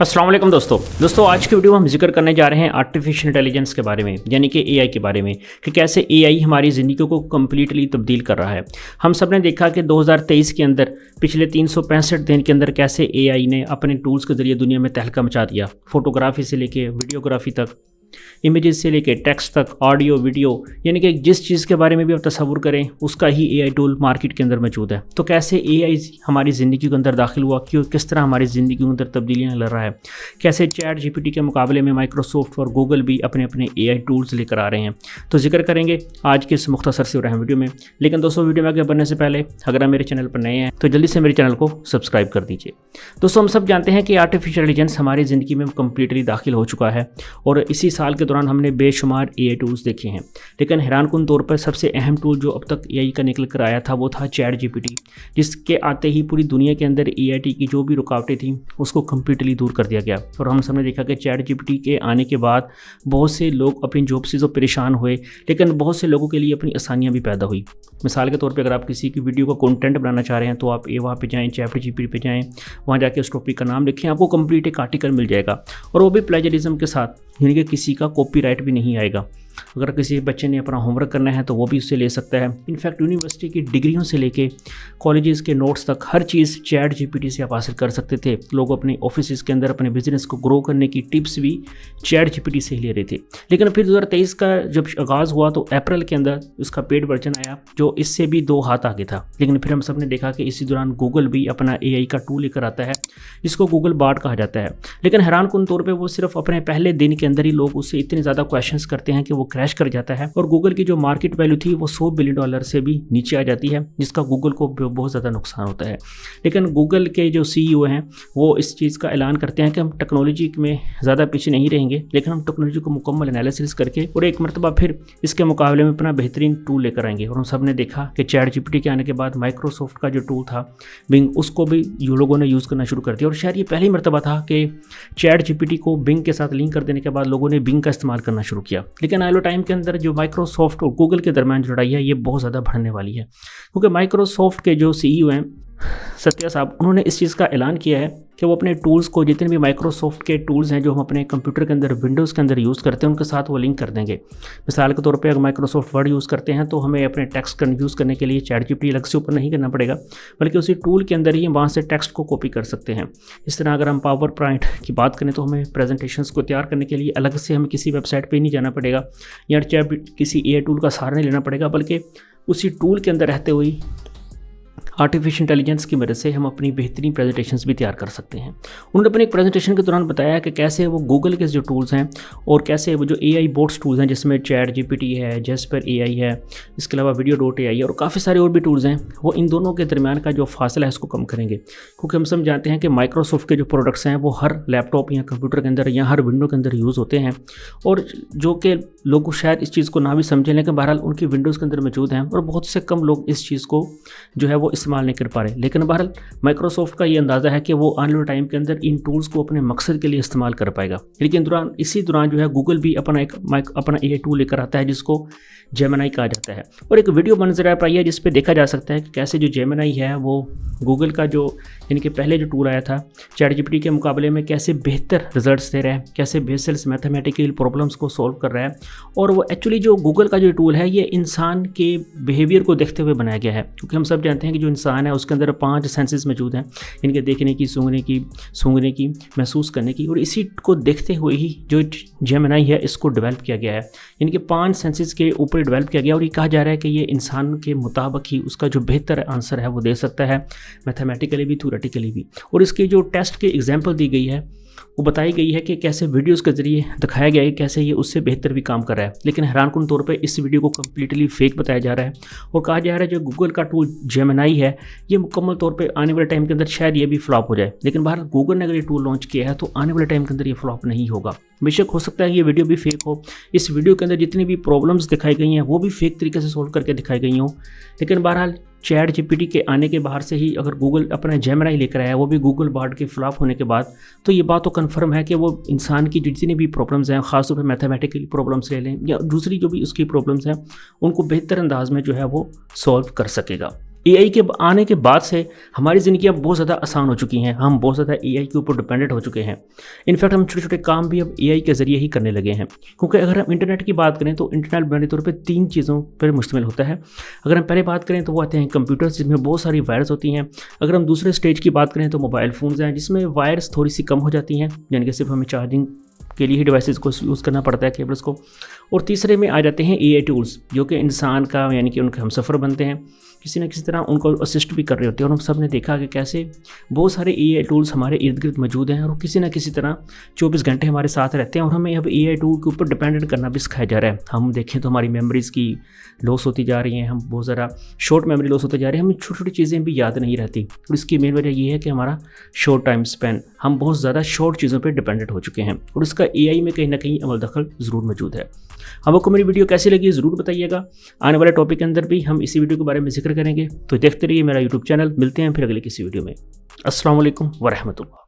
अस्सलाम वालेकुम दोस्तों आज की वीडियो में हम जिक्र करने जा रहे हैं आर्टिफिशियल इंटेलिजेंस के बारे में, यानी कि एआई के बारे में कि कैसे एआई हमारी ज़िंदगी को कम्प्लीटली तब्दील कर रहा है। हम सब ने देखा कि 2023 के अंदर पिछले 365 दिन के अंदर कैसे एआई ने अपने टूल्स के ज़रिए दुनिया में तहलका मचा दिया। फोटोग्राफी से लेके वीडियोग्राफी तक, इमेजेस से लेके टेक्स्ट तक, ऑडियो वीडियो, यानी कि जिस चीज़ के बारे में भी आप तसव्वुर करें उसका ही एआई टूल मार्केट के अंदर मौजूद है। तो कैसे एआई हमारी ज़िंदगी के अंदर दाखिल हुआ, क्यों, किस तरह हमारी ज़िंदगी के अंदर तब्दीलियाँ ला रहा है, कैसे चैट जीपीटी के मुकाबले में माइक्रोसॉफ्ट और गूगल भी अपने अपने एआई टूल्स लेकर आ रहे हैं। तो जिक्र करेंगे आज के इस मुख्तसर से रहे वीडियो में। लेकिन दोस्तों वीडियो में आगे बढ़ने से पहले अगर आप मेरे चैनल पर नए हैं तो जल्दी से मेरे चैनल को सब्सक्राइब कर दीजिए। दोस्तों हम सब जानते हैं कि आर्टिफिशियल इंटेलिजेंस हमारी ज़िंदगी में कम्प्लीटली दाखिल हो चुका है और इसी साल के दौरान हमने बेशुमार एआई टूल्स देखे हैं। लेकिन हैरानकुन तौर पर सबसे अहम टूल जो अब तक एआई का निकल कर आया था वो था चैट जीपीटी, जिसके आते ही पूरी दुनिया के अंदर एआई की जो भी रुकावटें थी उसको कम्प्लीटली दूर कर दिया गया। और हम सबने देखा कि चैट जीपीटी के आने के बाद बहुत से लोग अपनी जॉब से तो परेशान हुए, लेकिन बहुत से लोगों के लिए अपनी आसानियाँ भी पैदा हुई। मिसाल के तौर पर अगर आप किसी की वीडियो का कंटेंट बनाना चाह रहे हैं तो आप वहाँ पे जाएँ, चैट जीपीटी पे जाएँ, वहाँ जाके उस टॉपिक का नाम लिखें, आपको कंप्लीट एक आर्टिकल मिल जाएगा और वो भी प्लेजरिज्म के साथ, यानी कि किसी का कॉपीराइट भी नहीं आएगा। अगर किसी बच्चे ने अपना होमवर्क करना है तो वो भी उससे ले सकता है। इनफैक्ट यूनिवर्सिटी की डिग्रियों से लेके कॉलेजेस के नोट्स तक हर चीज़ चैट जीपीटी से आप हासिल कर सकते थे। लोग अपने ऑफिस के अंदर अपने बिजनेस को ग्रो करने की टिप्स भी चैट जीपीटी से ही ले रहे थे। लेकिन फिर 2023 का जब आगाज़ हुआ तो अप्रैल के अंदर उसका पेड वर्जन आया जो इससे भी 2 हाथ आगे था। लेकिन फिर हम सब ने देखा कि इसी दौरान गूगल भी अपना एआई का टूल लेकर आता है जिसको गूगल बार्ड कहा जाता है। लेकिन हैरानकुन तौर पर वो सिर्फ अपने पहले दिन के अंदर ही लोग उससे इतने ज़्यादा क्वेश्चंस करते हैं कि वो क्रैश कर जाता है और गूगल की जो मार्केट वैल्यू थी वो $100 बिलियन से भी नीचे आ जाती है, जिसका गूगल को बहुत ज़्यादा नुकसान होता है। लेकिन गूगल के जो सीईओ हैं वो इस चीज़ का ऐलान करते हैं कि हम टेक्नोलॉजी में ज़्यादा पीछे नहीं रहेंगे, लेकिन हम टेक्नोलॉजी को मुकम्मल एनालिसिस करके और एक मरतबा फिर इसके मुकाबले में अपना बेहतरीन टूल लेकर आएंगे। और हम सब ने देखा कि चैट जीपीटी के आने के बाद माइक्रोसॉफ्ट का जो टूल था बिंग, उसको भी लोगों ने यूज़ करना शुरू कर दिया। और शायद ये पहली मरतबा था कि चैट जीपीटी को बिंग के साथ लिंक कर देने के बाद लोगों ने बिंग का इस्तेमाल करना शुरू किया। लेकिन आने वाले टाइम के अंदर जो माइक्रोसॉफ्ट और गूगल के दरमियान जो लड़ाई है ये बहुत ज़्यादा बढ़ने वाली है, क्योंकि माइक्रोसॉफ्ट के जो सीईओ हैं सत्या साहब, उन्होंने इस चीज़ का ऐलान किया है कि वो अपने टूल्स को, जितने भी माइक्रोसॉफ्ट के टूल्स हैं जो हम अपने कंप्यूटर के अंदर, विंडोज़ के अंदर यूज़ करते हैं, उनके साथ वो लिंक कर देंगे। मिसाल के तौर पे अगर माइक्रोसॉफ्ट वर्ड यूज़ करते हैं तो हमें अपने टेक्स्ट यूज़ करने के लिए चैट जीपीटी अलग से ऊपर नहीं करना पड़ेगा, बल्कि उसी टूल के अंदर ही वहाँ से टेक्स्ट को कॉपी कर सकते हैं। इस तरह अगर हम पावर पॉइंट की बात करें तो हमें प्रेजेंटेशंस को तैयार करने के लिए अलग से हमें किसी वेबसाइट पर नहीं जाना पड़ेगा या किसी एआई टूल का सहारा नहीं लेना पड़ेगा, बल्कि उसी टूल के अंदर रहते हुए आर्टिफिशियल इंटेलिजेंस की मदद से हम अपनी बेहतरीन प्रेजेंटेशंस भी तैयार कर सकते हैं। उन्होंने अपने एक प्रेजेंटेशन के दौरान बताया कि कैसे वो गूगल के जो टूल्स हैं और कैसे वो जो एआई बोट्स टूल्स हैं जिसमें चैट जीपीटी है, जेस्पर एआई है, इसके अलावा वीडियो.ai है और काफ़ी सारे और भी टूल्स हैं, वो इन दोनों के दरमियान का जो फासला है इसको कम करेंगे। क्योंकि हम सब जानते हैं कि माइक्रोसॉफ्ट के जो प्रोडक्ट्स हैं वो हर लैपटॉप या कंप्यूटर के अंदर या हर विंडो के अंदर यूज़ होते हैं, और जो कि लोग शायद इस चीज़ को ना भी समझें, लेकिन बहरहाल उनकी विंडोज़ के अंदर मौजूद हैं और बहुत से कम लोग इस चीज़ को जो है वो इस्तेमाल नहीं कर पा रहे। लेकिन बहरहाल माइक्रोसॉफ्ट का ये अंदाज़ा है कि वो आने वाले टाइम के अंदर इन टूल्स को अपने मकसद के लिए इस्तेमाल कर पाएगा। लेकिन इसी दौरान जो है गूगल भी अपना एआई टूल लेकर आता है जिसको जेमिनी कहा जाता है। और एक वीडियो मंजर आ पाई है जिस पे देखा जा सकता है कि कैसे जो जेमिनी है वो गूगल का जो, यानी कि पहले जो टूल आया था चैट जीपीटी के मुकाबले में, कैसे बेहतर रिजल्ट्स दे रहा है, कैसे बेहतर मैथमेटिकल प्रॉब्लम्स को सॉल्व कर रहा है। और वो एक्चुअली जो गूगल का जो टूल है ये इंसान के बिहेवियर को देखते हुए बनाया गया है, क्योंकि हम सब जानते हैं कि जो इंसान है उसके अंदर 5 सेंसेस मौजूद हैं, इनके देखने की, सूंघने की, महसूस करने की, और इसी को देखते हुए ही जो जेमिनी है इसको डेवलप किया गया है। इनके 5 सेंसेस के ऊपर डेवलप किया गया और ये कहा जा रहा है कि ये इंसान के मुताबिक ही उसका जो बेहतर आंसर है वो दे सकता है, मैथमेटिकली भी, थ्योरेटिकली भी। और इसकी जो टेस्ट की एग्जांपल दी गई है वो बताई गई है कि कैसे वीडियोस के ज़रिए दिखाया गया है कैसे ये उससे बेहतर भी काम कर रहा है। लेकिन हैरानकुन तौर पे इस वीडियो को कम्प्लीटली फेक बताया जा रहा है और कहा जा रहा है जो गूगल का टूल जेमिनी है ये मुकम्मल तौर पे आने वाले टाइम के अंदर शायद ये भी फ्लॉप हो जाए। लेकिन बाहर गूगल ने अगर ये टूल लॉन्च किया है तो आने वाले टाइम के अंदर ये फ्लॉप नहीं होगा। बेशक हो सकता है ये वीडियो भी फेक हो, इस वीडियो के अंदर जितनी भी प्रॉब्लम्स दिखाई गई हैं वो भी फेक तरीके से सोल्व करके दिखाई गई हों। लेकिन बहरहाल चैट जीपीटी के आने के बाहर से ही अगर गूगल अपना जेमिनी लेकर आया, वो भी गूगल बार्ड के फ्लॉप होने के बाद, तो ये बात तो कन्फर्म है कि वो इंसान की जितनी भी प्रॉब्लम्स हैं, ख़ासतौर पर मैथमेटिकल प्रॉब्लम्स ले लें या दूसरी जो भी उसकी प्रॉब्लम्स हैं, उनको बेहतर अंदाज में जो है वो सॉल्व कर सकेगा। एआई के आने के बाद से हमारी ज़िंदगी अब बहुत ज़्यादा आसान हो चुकी हैं। हम बहुत ज़्यादा एआई के ऊपर डिपेंडेंट हो चुके हैं। इनफैक्ट हम छोटे-छोटे काम भी अब एआई के ज़रिए ही करने लगे हैं। क्योंकि अगर हम इंटरनेट की बात करें तो इंटरनेट बुनियादी तौर पे 3 चीज़ों पर मुश्तमिल होता है। अगर हम पहले बात करें तो वो आते हैं कंप्यूटर्स जिसमें बहुत सारी वायर्स होती हैं। अगर हम दूसरे स्टेज की बात करें तो मोबाइल फ़ोन्स हैं जिसमें वायर्स थोड़ी-सी कम हो जाती हैं, यानी कि सिर्फ हमें चार्जिंग के लिए ही डिवाइसेस को यूज़ करना पड़ता है, केबल्स को। और तीसरे में आ जाते हैं एआई टूल्स, जो कि इंसान का यानी कि उनके हमसफ़र बनते हैं, किसी न किसी तरह उनको असिस्ट भी कर रहे होते हैं। और हम सब ने देखा कि कैसे बहुत सारे एआई टूल्स हमारे इर्द गिर्द मौजूद हैं और किसी न किसी तरह 24 घंटे हमारे साथ रहते हैं। और हमें अब एआई टूल के ऊपर डिपेंडेंट करना भी सिखाया जा रहा है। हम देखें तो हमारी मेमोरीज़ की लॉस होती जा रही हैं, हम बहुत ज़्यादा शॉर्ट मेमोरी लॉस होते जा रहे हैं, हमें छोटी छोटी चीज़ें भी याद नहीं रहती। और इसकी मेन वजह ये है कि हमारा शॉर्ट टाइम स्पेन, हम बहुत ज़्यादा शॉर्ट चीज़ों पर डिपेंडेंट हो चुके हैं और इसका एआई में कहीं ना कहीं अमल दखल ज़रूर मौजूद है। आपको मेरी वीडियो कैसी लगी ज़रूर बताइएगा। आने वाले टॉपिक के अंदर भी हम इसी वीडियो के बारे में जिक्र करेंगे, तो देखते रहिए मेरा यूट्यूब चैनल। मिलते हैं फिर अगले किसी वीडियो में। अस्सलाम वालेकुम व रहमतुल्लाह।